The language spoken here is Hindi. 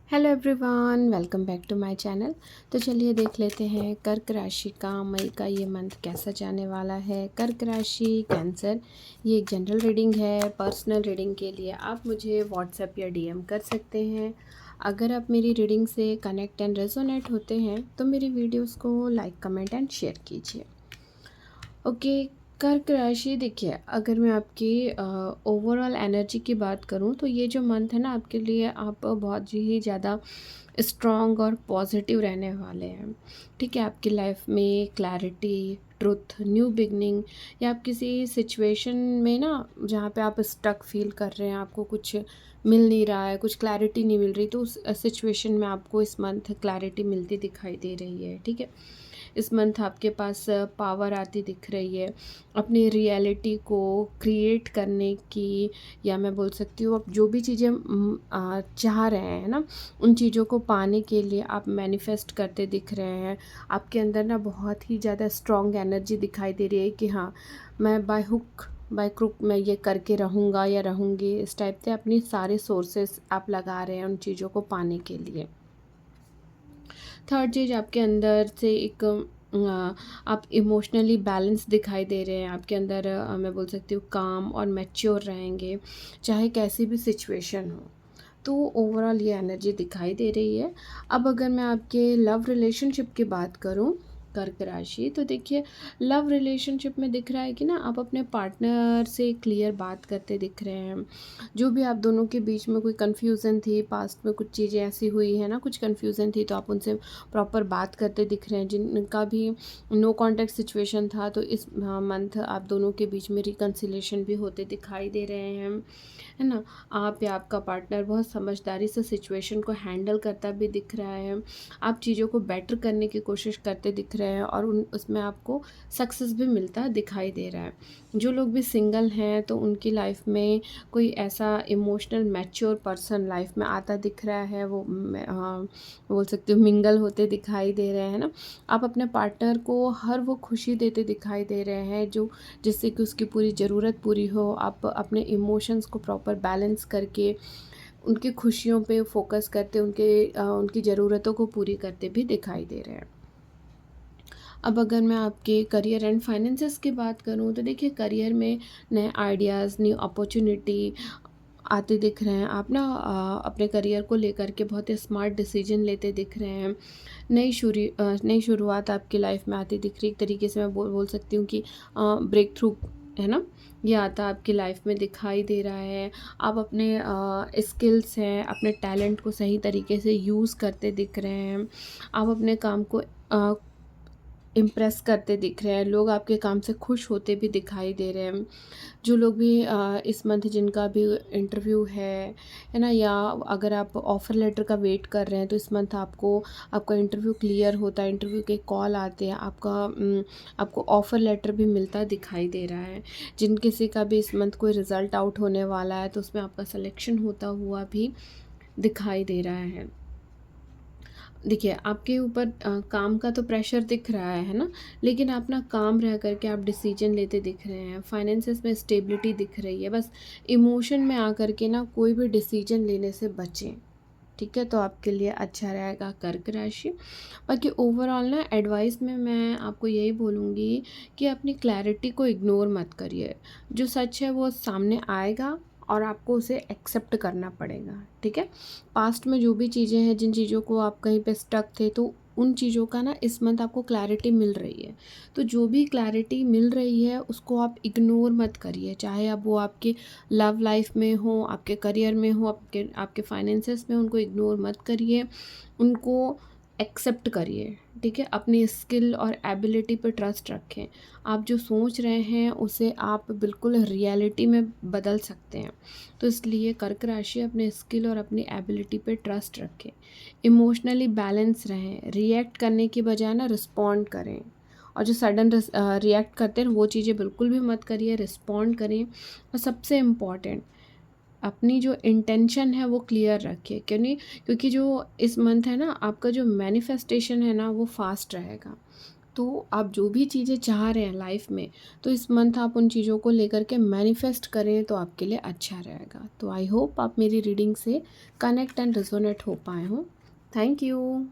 Hello everyone, welcome back to my channel. तो चलिए देख लेते हैं कर्क राशि का मई का ये मंथ कैसा जाने वाला है। कर्क राशि कैंसर, ये एक जनरल रीडिंग है। पर्सनल रीडिंग के लिए आप मुझे व्हाट्सएप या डीएम कर सकते हैं। अगर आप मेरी रीडिंग से कनेक्ट एंड रेजोनेट होते हैं तो मेरी वीडियोस को लाइक कमेंट एंड शेयर कीजिए। ओके, कर्क राशि देखिए, अगर मैं आपकी ओवरऑल एनर्जी की बात करूं तो ये जो मंथ है ना, आपके लिए आप बहुत ही ज़्यादा स्ट्रॉन्ग और पॉजिटिव रहने वाले हैं। ठीक है, आपकी लाइफ में क्लैरिटी, ट्रुथ, न्यू बिगनिंग, या आप किसी सिचुएशन में ना जहाँ पे आप स्टक फील कर रहे हैं, आपको कुछ मिल नहीं रहा है, कुछ क्लैरिटी नहीं मिल रही, तो उस सिचुएशन में आपको इस मंथ क्लैरिटी मिलती दिखाई दे रही है। ठीक है, इस मंथ आपके पास पावर आती दिख रही है अपनी रियलिटी को क्रिएट करने की, या मैं बोल सकती हूँ आप जो भी चीज़ें चाह रहे हैं ना, उन चीज़ों को पाने के लिए आप मैनिफेस्ट करते दिख रहे हैं। आपके अंदर ना बहुत ही ज़्यादा स्ट्रॉन्ग एनर्जी दिखाई दे रही है कि हाँ, मैं बाय हुक बाय क्रुक मैं ये करके रहूँगा या रहूँगी। इस टाइप से अपनी सारे सोर्सेस आप लगा रहे हैं उन चीज़ों को पाने के लिए। थर्ड चीज़, आपके अंदर से एक आप इमोशनली बैलेंस दिखाई दे रहे हैं। आपके अंदर मैं बोल सकती हूँ काम और मैच्योर रहेंगे, चाहे कैसी भी सिचुएशन हो। तो ओवरऑल ये एनर्जी दिखाई दे रही है। अब अगर मैं आपके लव रिलेशनशिप की बात करूँ, कर्क राशि, तो देखिए, लव रिलेशनशिप में दिख रहा है कि ना आप अपने पार्टनर से क्लियर बात करते दिख रहे हैं। जो भी आप दोनों के बीच में कोई कन्फ्यूज़न थी, पास्ट में कुछ चीज़ें ऐसी हुई है ना, कुछ कन्फ्यूज़न थी, तो आप उनसे प्रॉपर बात करते दिख रहे हैं। जिनका भी नो कॉन्टैक्ट सिचुएशन था, तो इस मंथ आप दोनों के बीच में रिकन्सिलेशन भी होते दिखाई दे रहे हैं, है ना। आप या आपका पार्टनर बहुत समझदारी से सिचुएशन को हैंडल करता भी दिख रहा है। आप चीज़ों को बेटर करने की कोशिश करते दिख रहे हैं और उसमें आपको सक्सेस भी मिलता दिखाई दे रहा है। जो लोग भी सिंगल हैं तो उनकी लाइफ में कोई ऐसा इमोशनल मैच्योर पर्सन लाइफ में आता दिख रहा है। वो बोल सकती हूँ मिंगल होते दिखाई दे रहे हैं ना। आप अपने पार्टनर को हर वो खुशी देते दिखाई दे रहे हैं जो जिससे कि उसकी पूरी ज़रूरत पूरी हो। आप अपने इमोशंस को प्रॉपर बैलेंस करके उनकी खुशियों पे फोकस करते, उनकी ज़रूरतों को पूरी करते भी दिखाई दे रहे हैं। अब अगर मैं आपके करियर एंड फाइनेंसेस की बात करूं तो देखिए, करियर में नए आइडियाज़, न्यू अपॉर्चुनिटी आते दिख रहे हैं। आप ना अपने करियर को लेकर के बहुत ही स्मार्ट डिसीजन लेते दिख रहे हैं। नई शुरुआत आपकी लाइफ में आती दिख रही है। एक तरीके से मैं बोल सकती हूँ कि ब्रेक थ्रू, है ना, ये आता आपकी लाइफ में दिखाई दे रहा है। आप अपने स्किल्स हैं, अपने टैलेंट को सही तरीके से यूज़ करते दिख रहे हैं। आप अपने काम को इम्प्रेस करते दिख रहे हैं। लोग आपके काम से खुश होते भी दिखाई दे रहे हैं। जो लोग भी इस मंथ जिनका भी इंटरव्यू है ना, या अगर आप ऑफ़र लेटर का वेट कर रहे हैं तो इस मंथ आपका इंटरव्यू क्लियर होता है। इंटरव्यू के कॉल आते हैं, आपको ऑफ़र लेटर भी मिलता दिखाई दे रहा है। जिन किसी का भी इस मंथ कोई रिज़ल्ट आउट होने वाला है तो उसमें आपका सिलेक्शन होता हुआ भी दिखाई दे रहा है। देखिए, आपके ऊपर काम का तो प्रेशर दिख रहा है ना, लेकिन आप ना काम रह करके आप डिसीजन लेते दिख रहे हैं। फाइनेंसेस में स्टेबिलिटी दिख रही है। बस इमोशन में आकर के ना कोई भी डिसीजन लेने से बचें। ठीक है, तो आपके लिए अच्छा रहेगा कर्क राशि। बाकी ओवरऑल ना एडवाइस में मैं आपको यही बोलूँगी कि अपनी क्लैरिटी को इग्नोर मत करिए। जो सच है वो सामने आएगा और आपको उसे एक्सेप्ट करना पड़ेगा। ठीक है, पास्ट में जो भी चीज़ें हैं, जिन चीज़ों को आप कहीं पे स्टक थे, तो उन चीज़ों का ना इस मंथ आपको क्लैरिटी मिल रही है। तो जो भी क्लैरिटी मिल रही है उसको आप इग्नोर मत करिए, चाहे अब वो आपके लव लाइफ में हो, आपके करियर में हो, आपके आपके फाइनेंसेस में। उनको इग्नोर मत करिए, उनको एक्सेप्ट करिए। ठीक है, अपनी स्किल और एबिलिटी पे ट्रस्ट रखें। आप जो सोच रहे हैं उसे आप बिल्कुल रियलिटी में बदल सकते हैं। तो इसलिए कर्क राशि अपने स्किल और अपनी एबिलिटी पे ट्रस्ट रखें। इमोशनली बैलेंस रहें, रिएक्ट करने की बजाय ना रिस्पॉन्ड करें। और जो सडन रिएक्ट करते हैं वो चीज़ें बिल्कुल भी मत करिए, रिस्पॉन्ड करें। और सबसे इम्पॉर्टेंट, अपनी जो इंटेंशन है वो क्लियर रखिए। क्यों नहीं? क्योंकि जो इस मंथ है ना, आपका जो मैनिफेस्टेशन है ना वो फास्ट रहेगा। तो आप जो भी चीज़ें चाह रहे हैं लाइफ में, तो इस मंथ आप उन चीज़ों को लेकर के मैनिफेस्ट करें तो आपके लिए अच्छा रहेगा। तो आई होप आप मेरी रीडिंग से कनेक्ट एंड रेजोनेट हो पाए हों। Thank you.